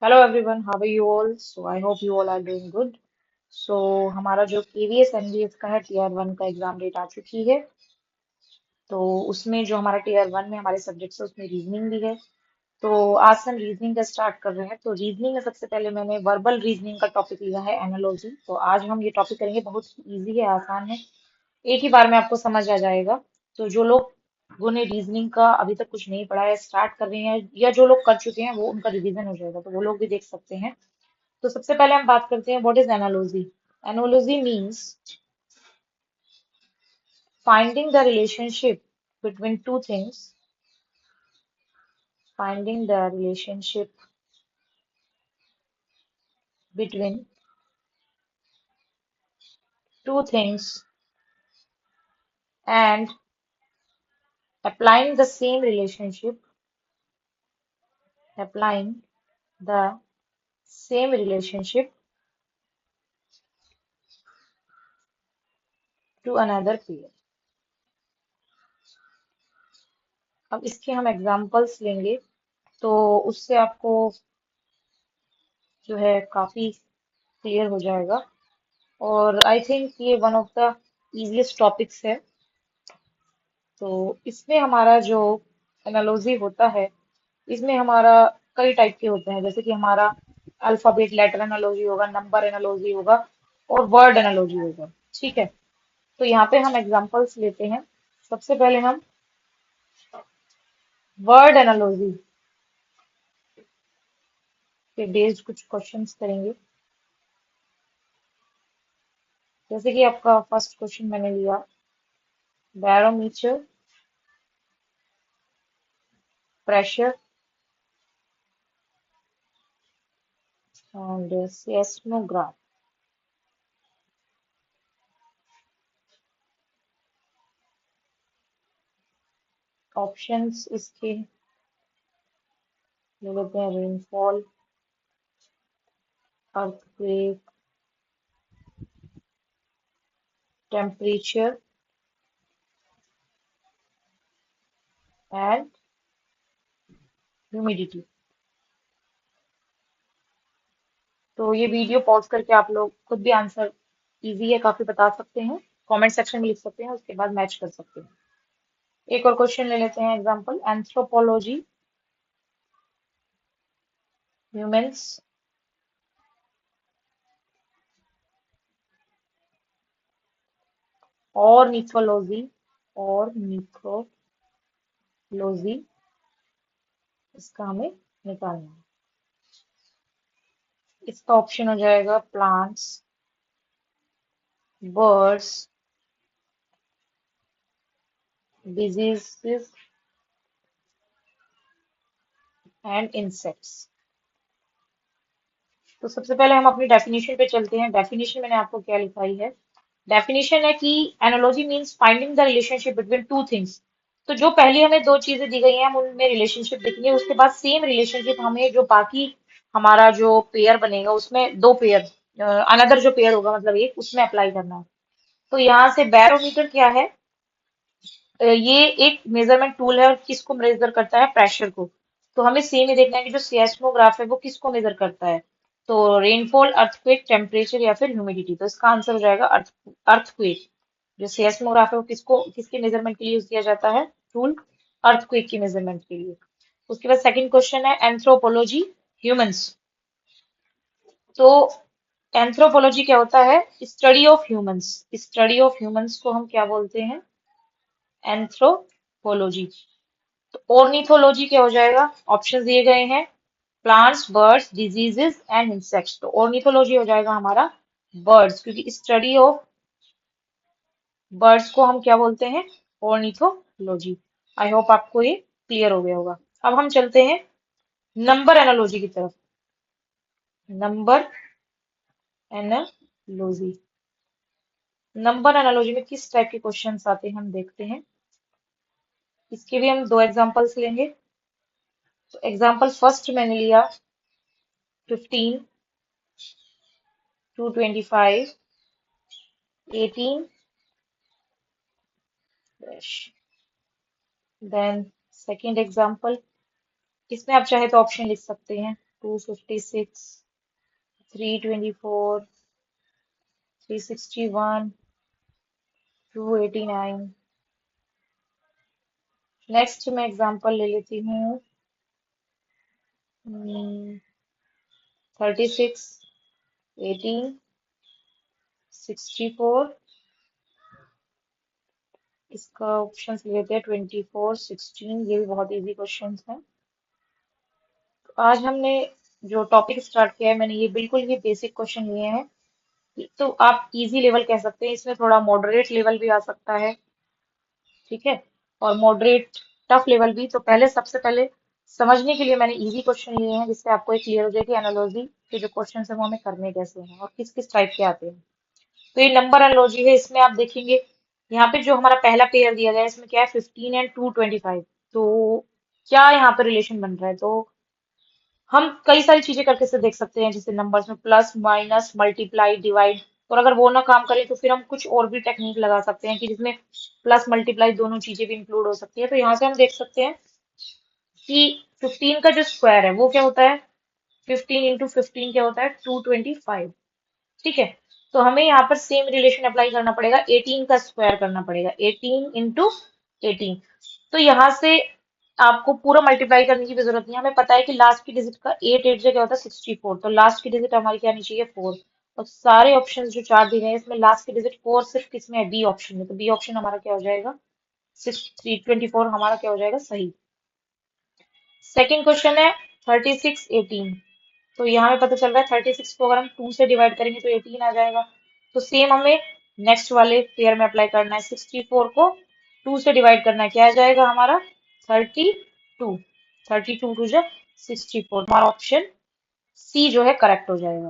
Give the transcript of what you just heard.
Hello everyone, how are you all? So I hope you all are doing good. So हमारा जो KVS NVS का है TR 1 का exam date आ चुकी है। तो उसमें जो हमारा टीआर 1 में हमारे सब्जेक्ट्स है उसमें रीजनिंग भी है। तो आज से हम रीजनिंग का स्टार्ट कर रहे हैं। तो रीजनिंग में सबसे पहले मैंने वर्बल रीजनिंग का टॉपिक लिया है, एनालॉजी। तो आज हम ये टॉपिक करेंगे, बहुत इजी है, आसान है, एक ही बार में आपको समझ आ जाएगा। तो जो लोगों ने रीजनिंग का अभी तक कुछ नहीं पढ़ा है, स्टार्ट कर रहे हैं, या जो लोग कर चुके हैं वो उनका रिवीजन हो जाएगा, तो वो लोग भी देख सकते हैं। तो सबसे पहले हम बात करते हैं, what is analogy. Analogy means finding the relationship between two things, finding the relationship between two things and applying the same relationship, applying the same relationship to another pair। अब इसके हम एग्जांपल्स लेंगे, तो उससे आपको जो है काफी क्लियर हो जाएगा। और आई थिंक ये one of the easiest topics है। तो इसमें हमारा जो एनालॉजी होता है, इसमें हमारा कई टाइप के होते हैं, जैसे कि हमारा अल्फाबेट लेटर एनालॉजी होगा, नंबर एनालॉजी होगा, और वर्ड एनालॉजी होगा। ठीक है, तो यहाँ पे हम एग्जांपल्स लेते हैं। सबसे पहले हम वर्ड एनालॉजी के बेस्ड कुछ क्वेश्चंस करेंगे। जैसे कि आपका फर्स्ट क्वेश्चन मैंने लिया, barometer, pressure and seismograph. Options इसके ले लेते हैं, rainfall, earthquake, temperature and humidity. तो ये वीडियो पॉज करके आप लोग खुद भी आंसर, इजी है काफी, बता सकते हैं, कमेंट सेक्शन में लिख सकते हैं, उसके बाद मैच कर सकते हैं। एक और क्वेश्चन ले लेते हैं, एग्जांपल, एंथ्रोपोलॉजी, ह्यूमंस, और मिथोलॉजी, और मिथोलॉजी, इसका हमें निकालना है। इसका ऑप्शन हो जाएगा plants, birds, diseases and insects. तो सबसे पहले हम अपनी डेफिनेशन पे चलते हैं। डेफिनेशन मैंने आपको क्या लिखाई है? डेफिनेशन है कि analogy means finding the relationship between two things. तो जो पहली हमें दो चीजें दी गई हैं, हम उनमें रिलेशनशिप देखेंगे, उसके बाद सेम रिलेशनशिप हमें जो बाकी हमारा जो पेयर बनेगा उसमें दो पेयर, अनदर जो पेयर होगा मतलब एक, उसमें अप्लाई करना है। तो यहाँ से बैरोमीटर क्या है? ये एक मेजरमेंट टूल है, और किसको मेजर करता है? प्रेशर को। तो हमें सेम ही देखना है कि जो सिस्मोग्राफ है वो किसको मेजर करता है। तो रेनफॉल, अर्थक्वेक, टेम्परेचर या फिर ह्यूमिडिटी। तो इसका आंसर हो जाएगा अर्थक्वेक। जो सिस्मोग्राफ है वो किसको, किसके मेजरमेंट के लिए यूज किया जाता है? टूल, अर्थक्वेक की मेजरमेंट के लिए। उसके बाद सेकंड क्वेश्चन है एंथ्रोपोलॉजी, ह्यूमंस। तो एंथ्रोपोलॉजी क्या होता है? Study of humans. Study of humans को हम क्या बोलते हैं? एंथ्रोपोलॉजी। तो ऑर्निथोलॉजी क्या हो जाएगा? ऑप्शन दिए गए हैं, plants, birds, diseases and insects. तो ऑर्निथोलॉजी हो जाएगा हमारा बर्ड्स, क्योंकि स्टडी ऑफ बर्ड्स को हम क्या बोलते हैं? ऑर्निथोलॉजी। आई होप आपको ये क्लियर हो गया होगा। अब हम चलते हैं नंबर एनालॉजी की तरफ। नंबर एनालॉजी, नंबर एनालॉजी में किस टाइप के क्वेश्चंस आते हैं हम देखते हैं। इसके भी हम दो एग्जांपल्स लेंगे। तो एग्जांपल फर्स्ट मैंने लिया 15, 225, 18, देन सेकंड एग्जांपल, इसमें आप चाहे तो ऑप्शन लिख सकते हैं, 256, 324, 361, 289। नेक्स्ट मैं एग्जांपल ले लेती हूँ। 36, 18, 64। इसका ऑप्शन लेते हैं 24, 16। ये भी बहुत इजी क्वेश्चन है। आज हमने जो टॉपिक स्टार्ट किया है, मैंने ये बिल्कुल ही बेसिक क्वेश्चन लिए हैं। तो आप इजी लेवल कह सकते हैं, इसमें थोड़ा मॉडरेट लेवल भी आ सकता है, ठीक है, और मॉडरेट टफ लेवल भी। तो पहले सबसे पहले समझने के लिए मैंने इजी क्वेश्चन लिए हैं, जिससे आपको एक क्लियर हो जाए कि एनालॉजी के जो क्वेश्चन है वो हमें करने कैसे हैं और किस किस टाइप के आते हैं। तो ये नंबर एनालॉजी है। इसमें आप देखेंगे यहाँ पे जो हमारा पहला पेयर दिया गया है, इसमें क्या है, 15 एंड 225। तो क्या यहाँ पे रिलेशन बन रहा है, तो हम कई सारी चीजें करके इसे देख सकते हैं, जैसे नंबर्स में प्लस माइनस मल्टीप्लाई डिवाइड। और अगर वो ना काम करे तो फिर हम कुछ और भी टेक्निक लगा सकते हैं कि जिसमें प्लस मल्टीप्लाई दोनों चीजें भी इंक्लूड हो सकती है। तो यहाँ से हम देख सकते हैं कि 15 का जो स्क्वायर है वो क्या होता है, 15 × 15 क्या होता है, 225। ठीक है, तो हमें यहाँ पर सेम रिलेशन अप्लाई करना पड़ेगा, 18 का स्क्वायर करना पड़ेगा, 18 × 18। तो यहाँ से आपको पूरा मल्टीप्लाई करने की भी जरूरत नहीं है, हमें पता है कि लास्ट की डिजिट का 8 8 क्या होता है, 64। तो लास्ट की डिजिट हमारी क्या आनी चाहिए, 4। और सारे ऑप्शन जो चार दिए हैं इसमें लास्ट की डिजिट 4 सिर्फ किसमें है, बी ऑप्शन में। तो बी ऑप्शन हमारा क्या हो जाएगा, 6 3 24 हमारा क्या हो जाएगा, सही। सेकेंड क्वेश्चन है 36 18। तो यहाँ पे पता चल रहा है 36 को अगर हम 2 से डिवाइड करेंगे तो 18 आ जाएगा। तो सेम हमें नेक्स्ट वाले पेयर में अप्लाई करना है, 64 को 2 से डिवाइड करना है, क्या आ जाएगा हमारा, 32। 32 2 जा 64। हमारा ऑप्शन सी जो है करेक्ट हो जाएगा।